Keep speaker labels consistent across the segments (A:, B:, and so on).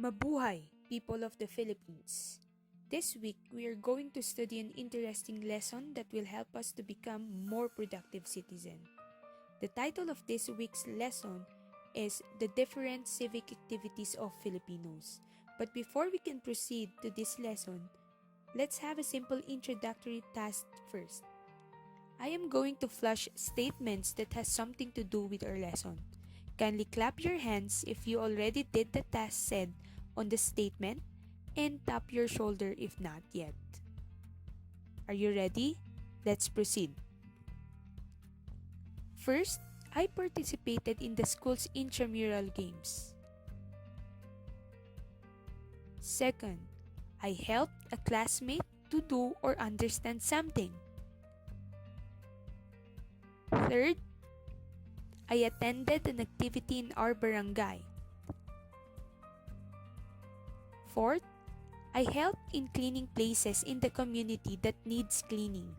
A: Mabuhay, people of the Philippines! This week, we are going to study an interesting lesson that will help us to become more productive citizens. The title of this week's lesson is The Different Civic Activities of Filipinos. But before we can proceed to this lesson, let's have a simple introductory task first. I am going to flash statements that has something to do with our lesson. Kindly clap your hands if you already did the task said on the statement and tap your shoulder if not yet. Are you ready? Let's proceed. First, I participated in the school's intramural games. Second, I helped a classmate to do or understand something. Third, I attended an activity in our barangay. Fourth, I helped in cleaning places in the community that needs cleaning.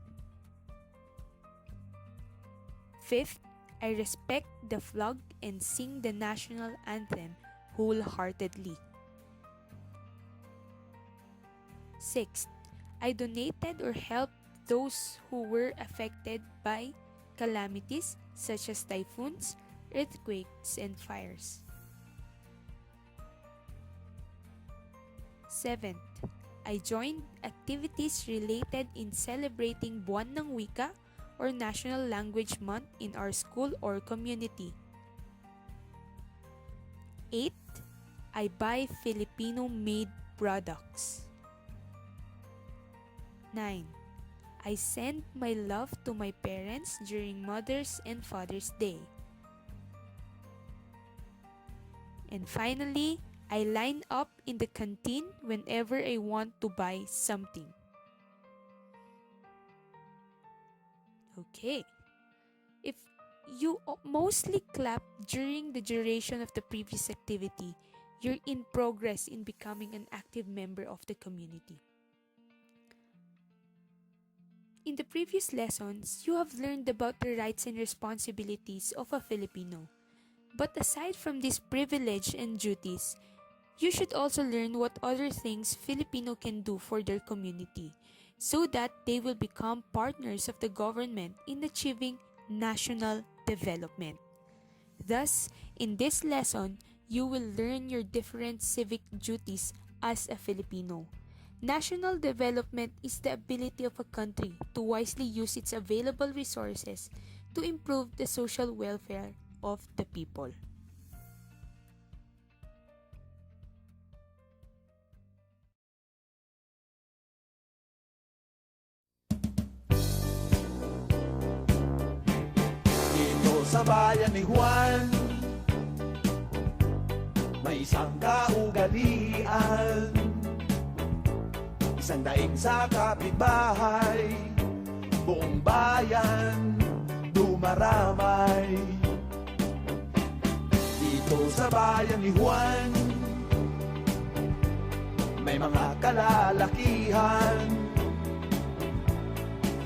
A: Fifth, I respect the flag and sing the national anthem wholeheartedly. Sixth, I donated or helped those who were affected by calamities such as typhoons, earthquakes, and fires. Seventh, I joined activities related in celebrating Buwan ng Wika or National Language Month in our school or community. Eighth, I buy Filipino-made products. 9. I send my love to my parents during Mother's and Father's Day. And finally, I line up in the canteen whenever I want to buy something. Okay. If you mostly clap during the duration of the previous activity, you're in progress in becoming an active member of the community. In the previous lessons, you have learned about the rights and responsibilities of a Filipino. But aside from these privileges and duties, you should also learn what other things Filipino can do for their community so that they will become partners of the government in achieving national development. Thus, in this lesson, you will learn your different civic duties as a Filipino. National development is the ability of a country to wisely use its available resources to improve the social welfare of the people.
B: Dito sa bayan ni Juan, may isang kaugalian. Isang daing sa kapitbahay, buong bayan dumaramay. Dito sa bayan ni Juan, may mga kalalakihan.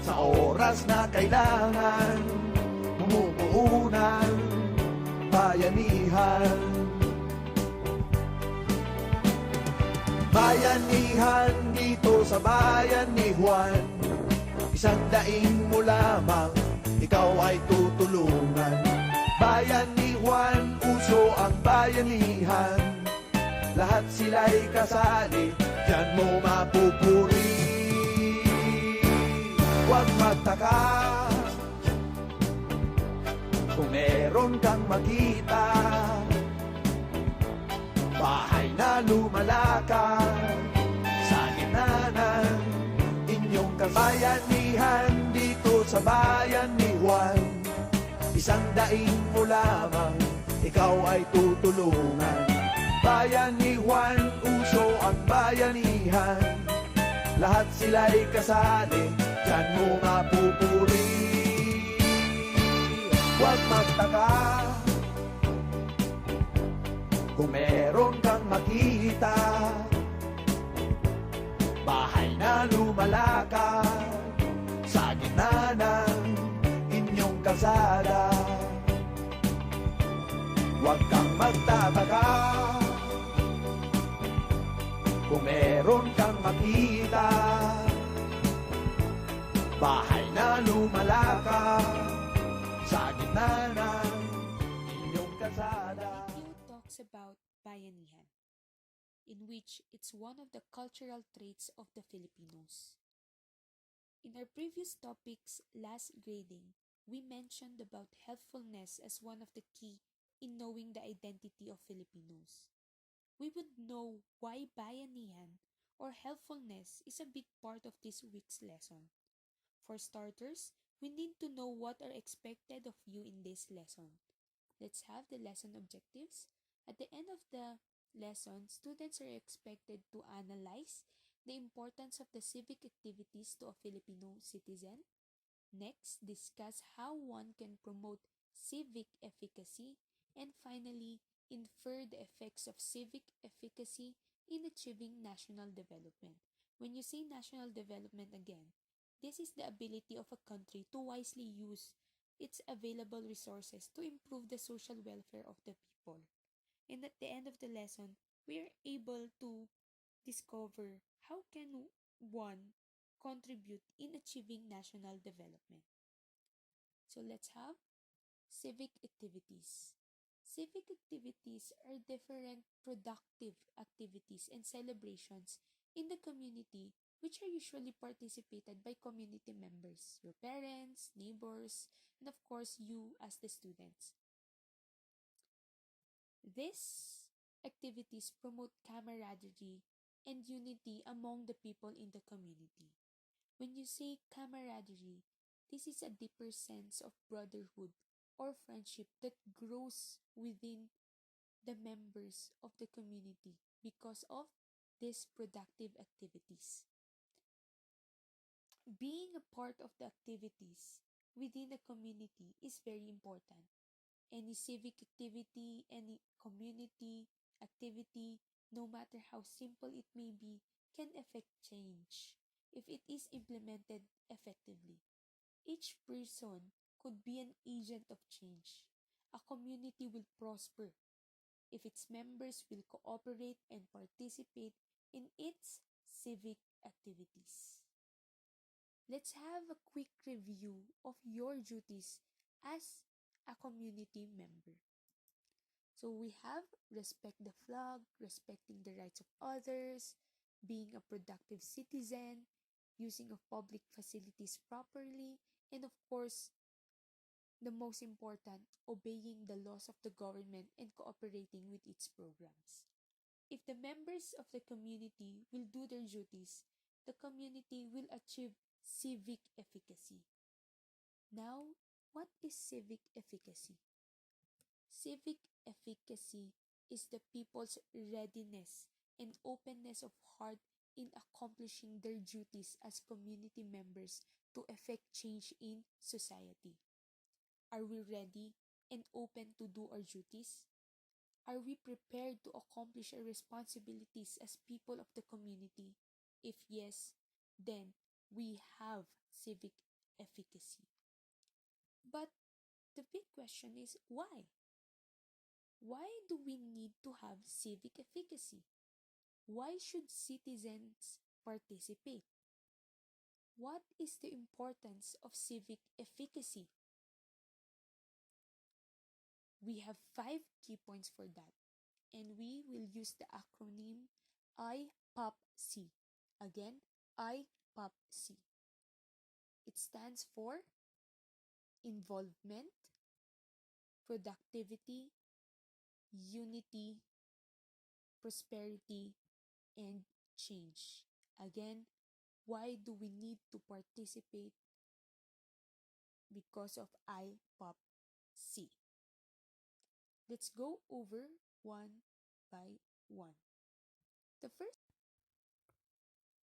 B: Sa oras na kailangan, bumubuo ng bayanihan. Bayanihan dito sa bayan ni Juan, isang daing mo lamang, ikaw ay tutulungan. Bayan ni Juan, uso ang bayanihan, lahat sila'y kasali, diyan mo mapupuri. Huwag magtaka kung meron kang makita bahay na lumalakad sa gitna ng inyong kabayanihan. Dito sa bayan ni Juan, isang daing mo lamang, ikaw ay tutulungan. Bayan ni Juan, uso ang bayanihan, lahat sila'y kasali, diyan mo mapupuri. Huwag magtaka kung meron kang makita bahay na lumalakad sa gitna ng inyong kalsada. Huwag kang magtataka kung meron kang makita, bahay na lumalakad sa gitna ng inyong kalsada.
A: Review talks about bayanihan, in which it's one of the cultural traits of the Filipinos. In our previous topics last grading, we mentioned about helpfulness as one of the key in knowing the identity of Filipinos. We would know why bayanihan or helpfulness is a big part of this week's lesson. For starters, we need to know what are expected of you in this lesson. Let's have the lesson objectives. At the end of the lesson, students are expected to analyze the importance of the civic activities to a Filipino citizen. Next, discuss how one can promote civic efficacy. And finally, infer the effects of civic efficacy in achieving national development. When you say national development again, this is the ability of a country to wisely use its available resources to improve the social welfare of the people. And at the end of the lesson, we are able to discover how can one contribute in achieving national development. So let's have civic activities. Civic activities are different productive activities and celebrations in the community which are usually participated by community members, your parents, neighbors, and of course you as the students. These activities promote camaraderie and unity among the people in the community. When you say camaraderie, this is a deeper sense of brotherhood or friendship that grows within the members of the community because of these productive activities. Being a part of the activities within the community is very important. Any civic activity, any community activity, no matter how simple it may be, can affect change if it is implemented effectively. Each person could be an agent of change. A community will prosper if its members will cooperate and participate in its civic activities. Let's have a quick review of your duties as a community member. So we have respect the flag, respecting the rights of others, being a productive citizen, using of public facilities properly, and of course, the most important, obeying the laws of the government and cooperating with its programs. If the members of the community will do their duties, the community will achieve civic efficacy. Now, what is civic efficacy? Civic efficacy is the people's readiness and openness of heart in accomplishing their duties as community members to effect change in society. Are we ready and open to do our duties? Are we prepared to accomplish our responsibilities as people of the community? If yes, then we have civic efficacy. But the big question is why? Why do we need to have civic efficacy? Why should citizens participate? What is the importance of civic efficacy? We have 5 key points for that, and we will use the acronym IPOPC. Again, IPOPC. It stands for involvement, productivity, unity, prosperity, and change. Again, why do we need to participate? Because of IPOPC. Let's go over one by one. The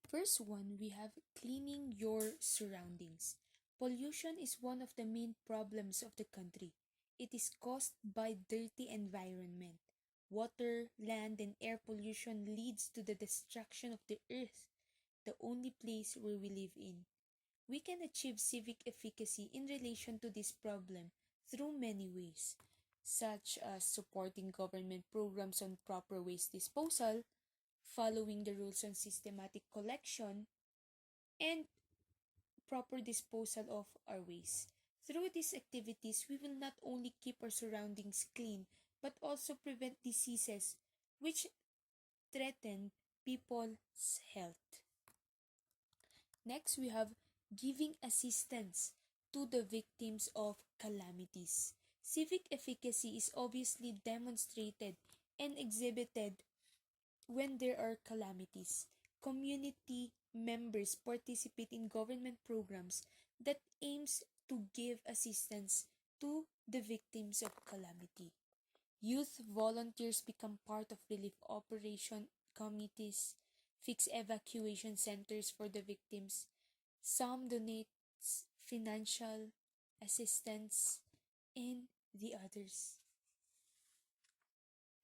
A: first one, we have cleaning your surroundings. Pollution is one of the main problems of the country. It is caused by dirty environment. Water, land, and air pollution leads to the destruction of the earth, the only place where we live in. We can achieve civic efficacy in relation to this problem through many ways, such as supporting government programs on proper waste disposal, following the rules on systematic collection, and proper disposal of our waste. Through these activities, we will not only keep our surroundings clean, but also prevent diseases which threaten people's health. Next, we have giving assistance to the victims of calamities. Civic efficacy is obviously demonstrated and exhibited when there are calamities. Community members participate in government programs that aims to give assistance to the victims of calamity. Youth volunteers become part of relief operation committees, fix evacuation centers for the victims. Some donates financial assistance, and the others.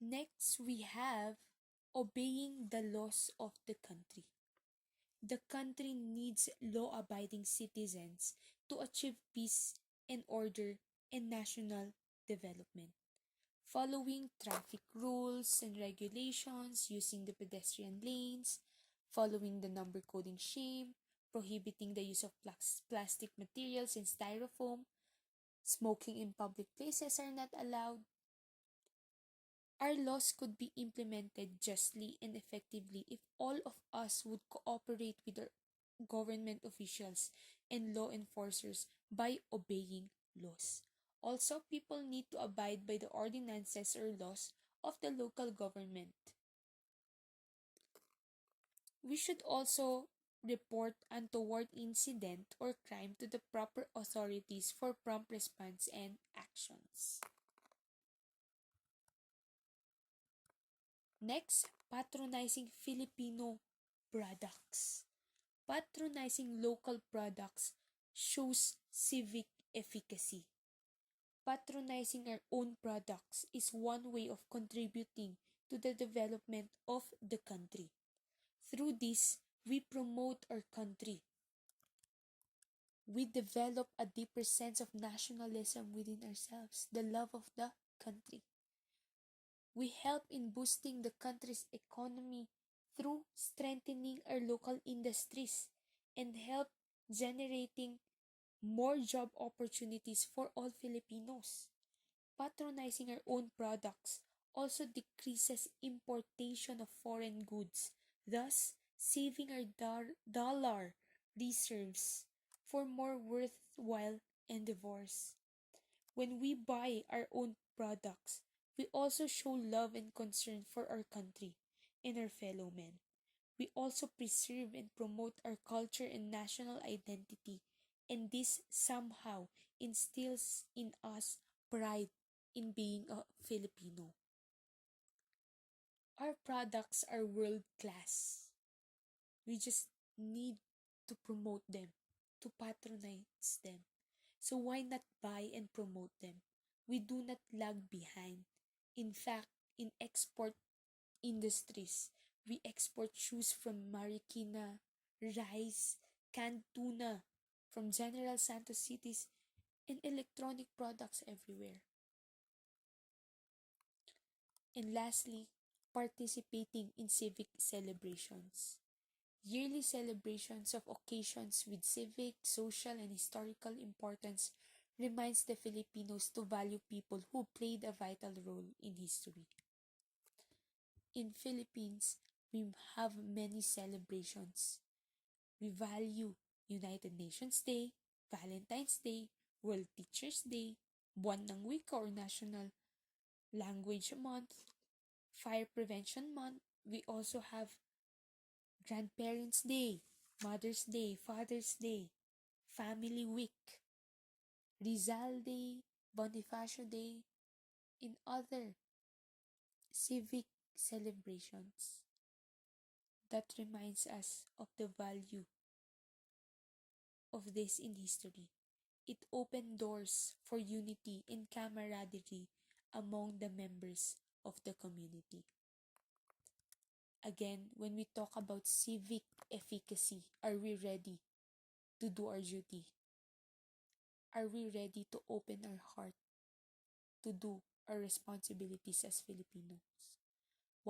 A: Next, we have obeying the laws of the country. The country needs law-abiding citizens to achieve peace and order and national development. Following traffic rules and regulations, using the pedestrian lanes, following the number coding scheme, prohibiting the use of plastic materials and styrofoam, smoking in public places are not allowed. Our laws could be implemented justly and effectively if all of us would cooperate with our government officials and law enforcers by obeying laws. Also, people need to abide by the ordinances or laws of the local government. We should also report untoward incident or crime to the proper authorities for prompt response and actions. Next, patronizing Filipino products. Patronizing local products shows civic efficacy. Patronizing our own products is one way of contributing to the development of the country. Through this, we promote our country. We develop a deeper sense of nationalism within ourselves, the love of the country. We help in boosting the country's economy through strengthening our local industries and help generating more job opportunities for all Filipinos. Patronizing our own products also decreases importation of foreign goods, thus saving our dollar reserves for more worthwhile endeavors. When we buy our own products, we also show love and concern for our country and our fellow men. We also preserve and promote our culture and national identity, and this somehow instills in us pride in being a Filipino. Our products are world class. We just need to promote them, to patronize them. So why not buy and promote them? We do not lag behind. In fact, in export industries, we export shoes from Marikina, rice, canned tuna from General Santos cities, and electronic products everywhere. And lastly, participating in civic celebrations. Yearly celebrations of occasions with civic, social, and historical importance reminds the Filipinos to value people who played a vital role in history. In Philippines, we have many celebrations. We value United Nations Day, Valentine's Day, World Teachers Day, Buwan ng Wika or National Language Month, Fire Prevention Month. We also have Grandparents' Day, Mother's Day, Father's Day, Family Week, Rizal Day, Bonifacio Day, and other civic celebrations that reminds us of the value of this in history. It opened doors for unity and camaraderie among the members of the community. Again, when we talk about civic efficacy, are we ready to do our duty? Are we ready to open our heart to do our responsibilities as Filipinos?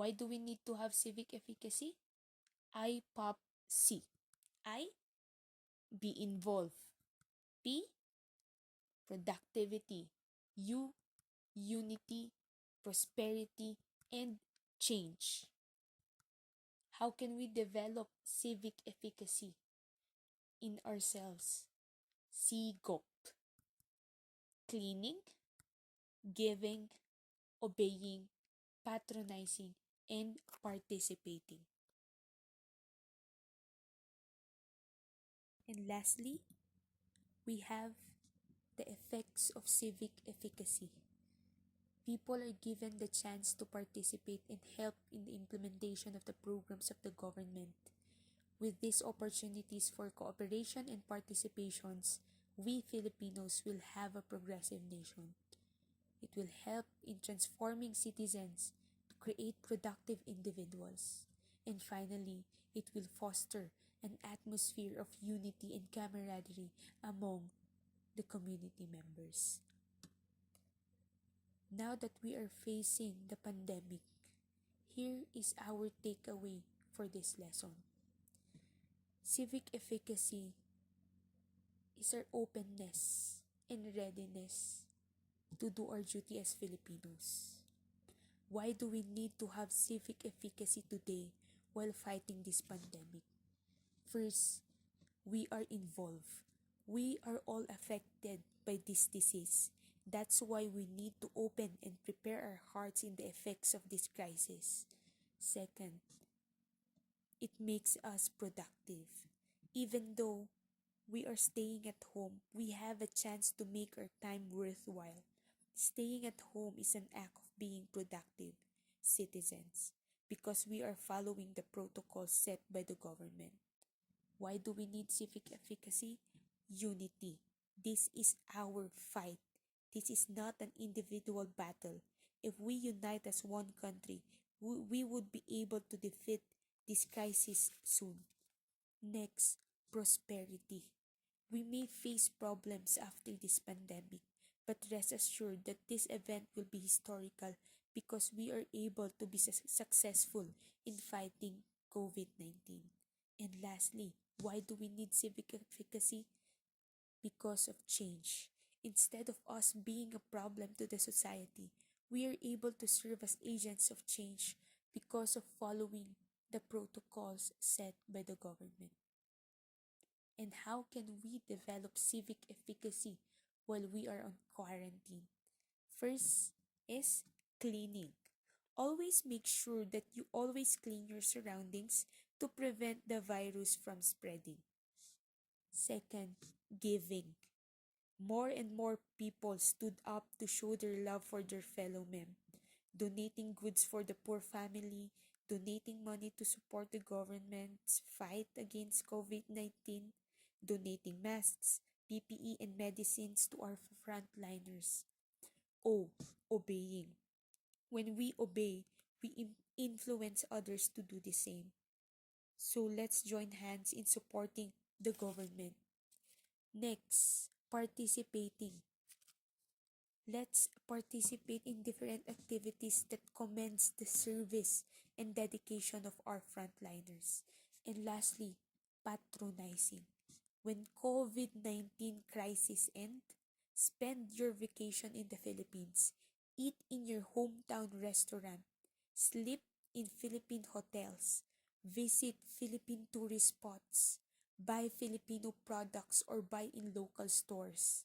A: Why do we need to have civic efficacy? I pop C. I, be involved. P, productivity. U, unity, prosperity, and change. How can we develop civic efficacy in ourselves? C, GOP. Cleaning, giving, obeying, patronizing, and participating. And lastly, we have the effects of civic efficacy. People are given the chance to participate and help in the implementation of the programs of the government. With these opportunities for cooperation and participations, we Filipinos will have a progressive nation. It will help in transforming citizens to create productive individuals. And finally, it will foster an atmosphere of unity and camaraderie among the community members. Now that we are facing the pandemic, here is our takeaway for this lesson. Civic efficacy is our openness and readiness to do our duty as Filipinos. Why do we need to have civic efficacy today while fighting this pandemic? First, we are involved. We are all affected by this disease. That's why we need to open and prepare our hearts in the effects of this crisis. Second, it makes us productive. Even though we are staying at home, we have a chance to make our time worthwhile. Staying at home is an act of being productive citizens because we are following the protocols set by the government. Why do we need civic efficacy? Unity. This is our fight. This is not an individual battle. If we unite as one country, we would be able to defeat this crisis soon. Next, prosperity. We may face problems after this pandemic, but rest assured that this event will be historical because we are able to be successful in fighting COVID-19. And lastly, why do we need civic efficacy? Because of change. Instead of us being a problem to the society, we are able to serve as agents of change because of following the protocols set by the government. And how can we develop civic efficacy while we are on quarantine? First is cleaning. Always make sure that you always clean your surroundings to prevent the virus from spreading. Second, giving. More and more people stood up to show their love for their fellow men, donating goods for the poor family, donating money to support the government's fight against COVID-19, donating masks, PPE, and medicines to our frontliners. O, obeying. When we obey, we influence others to do the same. So let's join hands in supporting the government. Next, participating. Let's participate in different activities that commends the service and dedication of our frontliners. And lastly, patronizing. When COVID-19 crisis ends, spend your vacation in the Philippines. Eat in your hometown restaurant. Sleep in Philippine hotels. Visit Philippine tourist spots. Buy Filipino products or buy in local stores.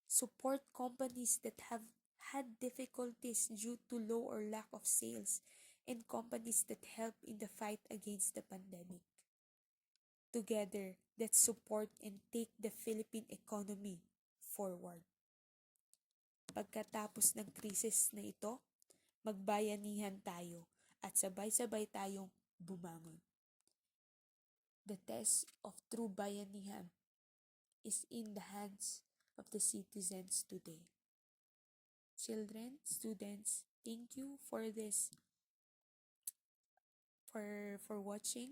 A: Support companies that have had difficulties due to low or lack of sales and companies that help in the fight against the pandemic. Together, let's support and take the Philippine economy forward. Pagkatapos ng krisis na ito, magbayanihan tayo at sabay-sabay tayong bumangon. The test of true bayanihan is in the hands of the citizens today. Children, students, thank you for this, for watching,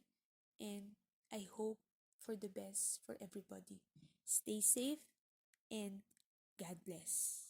A: and I hope for the best for everybody. Stay safe and God bless.